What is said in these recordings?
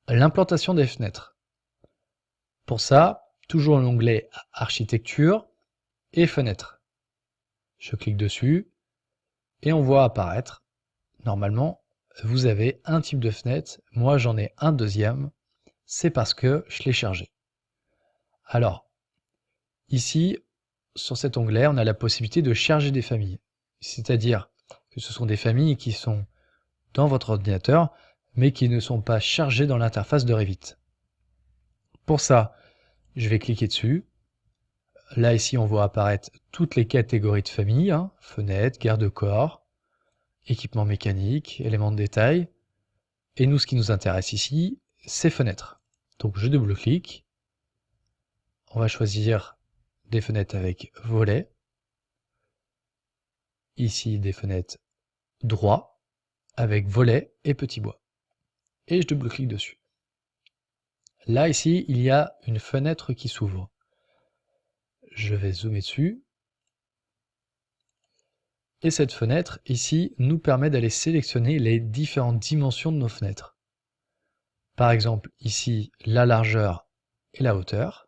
L'implantation des fenêtres. Pour ça, toujours l'onglet Architecture et Fenêtres. Je clique dessus et on voit apparaître, normalement, vous avez un type de fenêtre, moi j'en ai un deuxième, c'est parce que je l'ai chargé. Alors, ici, sur cet onglet, on a la possibilité de charger des familles. C'est-à-dire que ce sont des familles qui sont dans votre ordinateur, mais qui ne sont pas chargées dans l'interface de Revit. Pour ça, je vais cliquer dessus. Là, ici, on voit apparaître toutes les catégories de familles, hein, fenêtres, garde-corps, équipement mécanique, éléments de détail. Et nous, ce qui nous intéresse ici, c'est fenêtres. Donc, je double-clique. On va choisir des fenêtres avec volets. Ici, des fenêtres droit, avec volet et petit bois. Et je double-clique dessus. Là, ici, il y a une fenêtre qui s'ouvre. Je vais zoomer dessus. Et cette fenêtre, ici, nous permet d'aller sélectionner les différentes dimensions de nos fenêtres. Par exemple, ici, la largeur et la hauteur.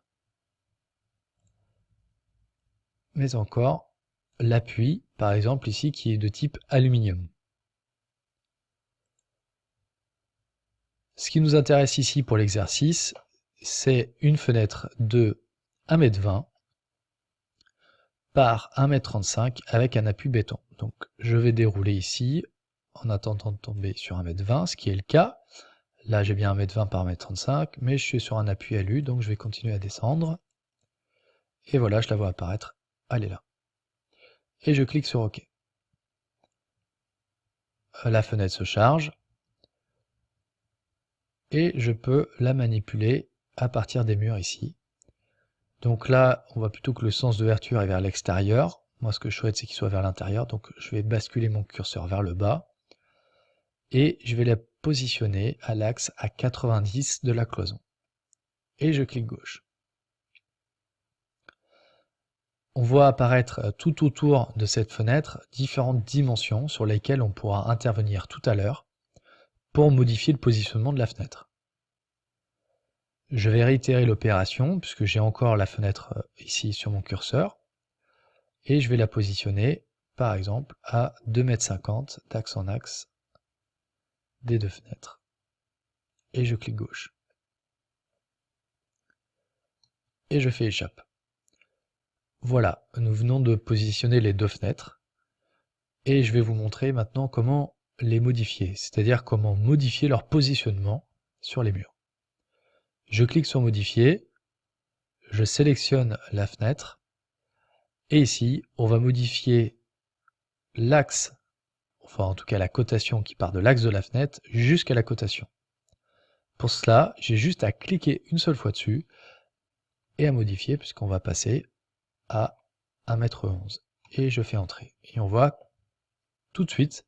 Mais encore, l'appui, par exemple, ici, qui est de type aluminium. Ce qui nous intéresse ici pour l'exercice, c'est une fenêtre de 1,20 m par 1,35 m avec un appui béton. Donc je vais dérouler ici en attendant de tomber sur 1,20 m, ce qui est le cas. Là j'ai bien 1,20 m par 1,35 m, mais je suis sur un appui alu, donc je vais continuer à descendre. Et voilà, je la vois apparaître, elle est là. Et je clique sur OK. La fenêtre se charge. Et je peux la manipuler à partir des murs ici. Donc là, on voit plutôt que le sens d'ouverture est vers l'extérieur. Moi, ce que je souhaite, c'est qu'il soit vers l'intérieur. Donc, je vais basculer mon curseur vers le bas. Et je vais la positionner à l'axe à 90 de la cloison. Et je clique gauche. On voit apparaître tout autour de cette fenêtre différentes dimensions sur lesquelles on pourra intervenir tout à l'heure pour modifier le positionnement de la fenêtre. Je vais réitérer l'opération puisque j'ai encore la fenêtre ici sur mon curseur et je vais la positionner par exemple à 2,50 m d'axe en axe des deux fenêtres et je clique gauche et je fais échappe. Voilà, nous venons de positionner les deux fenêtres et je vais vous montrer maintenant comment les modifier, c'est-à-dire comment modifier leur positionnement sur les murs. Je clique sur modifier, je sélectionne la fenêtre et ici on va modifier l'axe, enfin en tout cas la cotation qui part de l'axe de la fenêtre jusqu'à la cotation. Pour cela, j'ai juste à cliquer une seule fois dessus et à modifier puisqu'on va passer à 1,11 m. Et je fais entrer. Et on voit tout de suite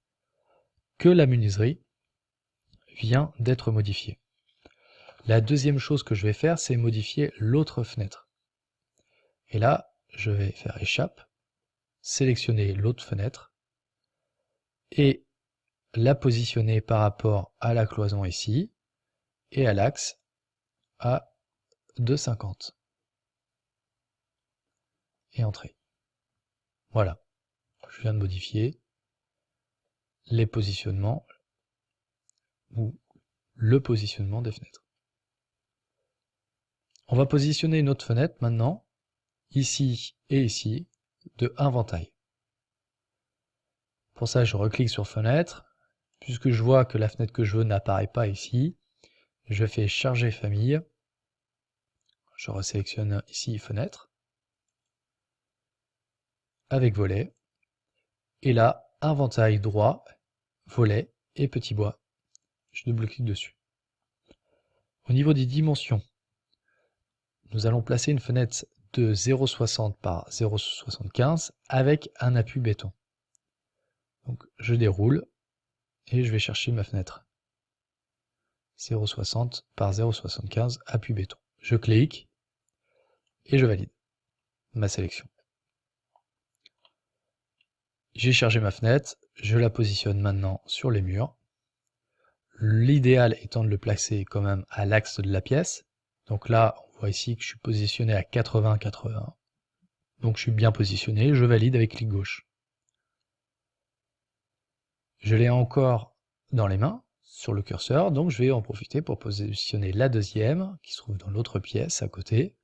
que la menuiserie vient d'être modifiée. La deuxième chose que je vais faire, c'est modifier l'autre fenêtre. Et là, je vais faire échappe, sélectionner l'autre fenêtre et la positionner par rapport à la cloison ici et à l'axe à 2,50 m. Et entrer. Voilà, je viens de modifier les positionnements ou le positionnement des fenêtres. On va positionner une autre fenêtre maintenant, ici et ici, de inventaire. Pour ça, je reclique sur fenêtre. Puisque je vois que la fenêtre que je veux n'apparaît pas ici, je fais charger famille. Je resélectionne ici fenêtre avec volet. Et là, inventaire droit, volet et petit bois. Je double-clique dessus. Au niveau des dimensions, nous allons placer une fenêtre de 0,60 par 0,75 avec un appui béton. Donc je déroule et je vais chercher ma fenêtre. 0,60 par 0,75 appui béton. Je clique et je valide ma sélection. J'ai chargé ma fenêtre, je la positionne maintenant sur les murs. l'idéal étant de le placer quand même à l'axe de la pièce. Donc là, on voit ici que je suis positionné à 80-80. Donc je suis bien positionné, je valide avec clic gauche. Je l'ai encore dans les mains, sur le curseur, donc je vais en profiter pour positionner la deuxième, qui se trouve dans l'autre pièce à côté.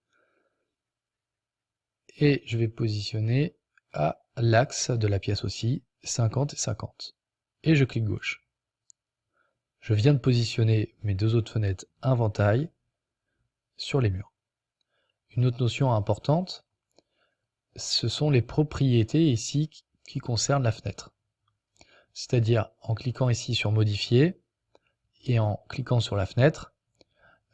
Et je vais positionner à l'axe de la pièce aussi, 50 et 50. Et je clique gauche. Je viens de positionner mes deux autres fenêtres inventail sur les murs. Une autre notion importante, ce sont les propriétés ici qui concernent la fenêtre. C'est-à-dire en cliquant ici sur modifier et en cliquant sur la fenêtre,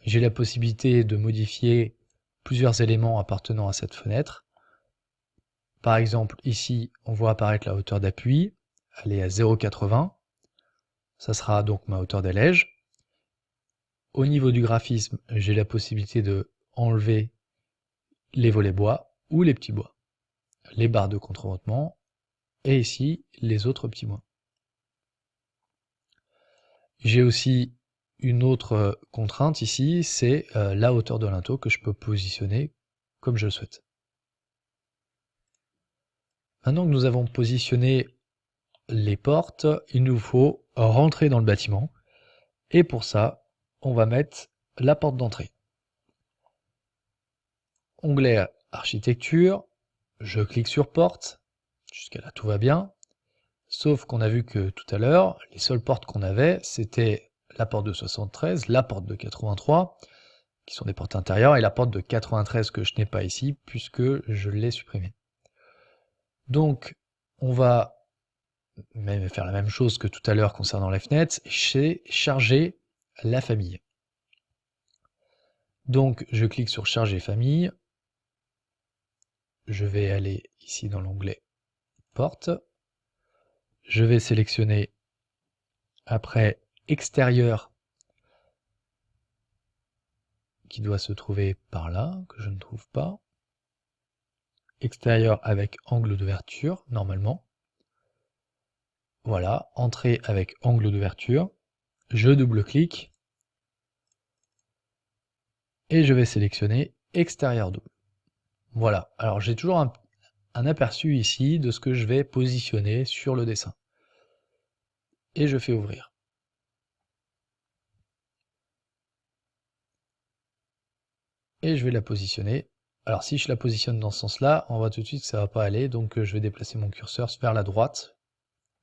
j'ai la possibilité de modifier plusieurs éléments appartenant à cette fenêtre. Par exemple, ici, on voit apparaître la hauteur d'appui, elle est à 0,80. Ça sera donc ma hauteur d'allège. Au niveau du graphisme, j'ai la possibilité de enlever les volets bois ou les petits bois, les barres de contreventement et ici les autres petits bois. J'ai aussi une autre contrainte ici, c'est la hauteur de linteau que je peux positionner comme je le souhaite. Maintenant que nous avons positionné les portes, il nous faut rentrer dans le bâtiment. Et pour ça, on va mettre la porte d'entrée. Onglet architecture, je clique sur porte, jusqu'à là tout va bien. Sauf qu'on a vu que tout à l'heure, les seules portes qu'on avait, c'était la porte de 73, la porte de 83, qui sont des portes intérieures, et la porte de 93 que je n'ai pas ici, puisque je l'ai supprimée. Donc, on va même faire la même chose que tout à l'heure concernant les fenêtres, c'est charger la famille. Donc, je clique sur charger famille. Je vais aller ici dans l'onglet porte. Je vais sélectionner après extérieur qui doit se trouver par là, que je ne trouve pas. Extérieur avec angle d'ouverture, normalement. Voilà, entrée avec angle d'ouverture. Je double-clique. Et je vais sélectionner extérieur double. Voilà, alors j'ai toujours un aperçu ici de ce que je vais positionner sur le dessin. Et je fais ouvrir. Et je vais la positionner. Alors si je la positionne dans ce sens-là, on voit tout de suite que ça ne va pas aller, donc je vais déplacer mon curseur vers la droite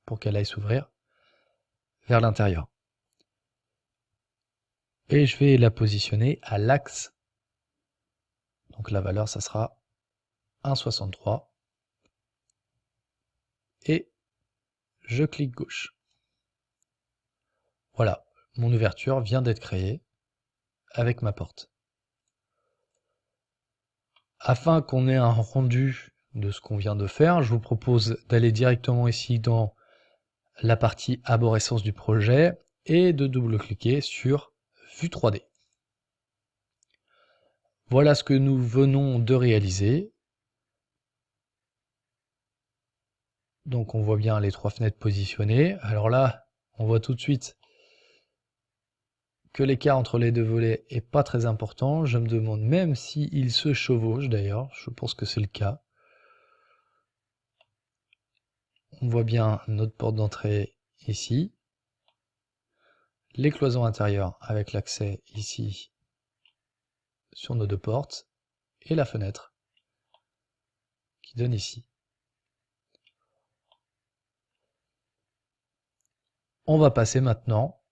pour qu'elle aille s'ouvrir vers l'intérieur. Et je vais la positionner à l'axe. Donc la valeur, ça sera 1,63. Et je clique gauche. Voilà, mon ouverture vient d'être créée avec ma porte. Afin qu'on ait un rendu de ce qu'on vient de faire, je vous propose d'aller directement ici dans la partie arborescence du projet et de double-cliquer sur Vue 3D. Voilà ce que nous venons de réaliser. Donc on voit bien les trois fenêtres positionnées. Alors là, on voit tout de suite que l'écart entre les deux volets est pas très important. Je me demande même s'ils se chevauchent d'ailleurs. Je pense que c'est le cas. On voit bien notre porte d'entrée ici. Les cloisons intérieures avec l'accès ici sur nos deux portes et la fenêtre qui donne ici. On va passer maintenant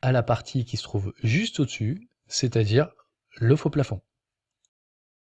à la partie qui se trouve juste au-dessus, c'est-à-dire le faux plafond.